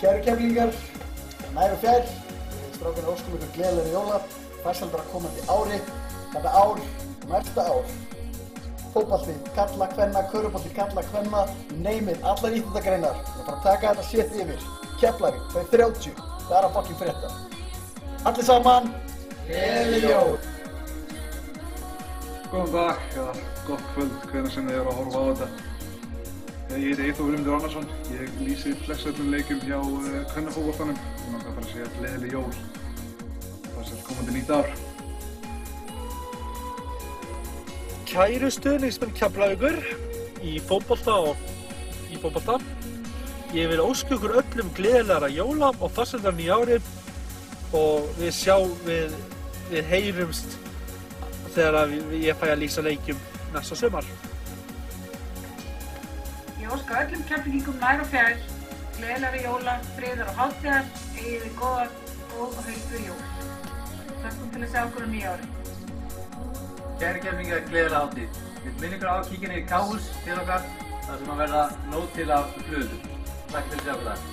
Kæru keflingar, nær og fjær, strákarnir óskum ykkur gleðilegri jóla, farsældar á komandi ári, þetta ár, næsta ár. Fótbolti, kalla, kvenna, körfubolti, kalla, kvenna, name it, allar íþróttagreinar. Við þarfum að taka þetta shit yfir. Keflavík, 230, það er að fucking frétta. Allir saman, gleðileg jól! Góðan dag, eða gott kvöld, hvenær sem þið eru að horfa á þetta. Ég heiti Eyþór Vilmundur Árnason, ég lýsi flestöllum leikjum hjá kvennafótboltanum. Ég langar bara að segja gleðileg jól, farsælt komandi nýtt ár. Kæru stuðningsmenn Keflavíkur í fótbolta og í fótbolta. Ég vil óska ykkur öllum gleðilegra jóla og farsældar nýja ári og við heyrumst þegar ég fæ að lýsa leikjum næsta sumar. Ég óska öllum Keflvíkingum nær og fjær, gleðilegra jóla, friðar og hátíðar, eigið þið góð og heilbrigð jól. Þökkum til að sjá okkur á nýja ári. Kæru Keflvíkingar, gleðilega hátíð. Við minnum ykkur á að kíkja niður í K-hús til okkar, þar sem að verða nóg til af flugeldum. Takk fyrir að sjá okkur þar.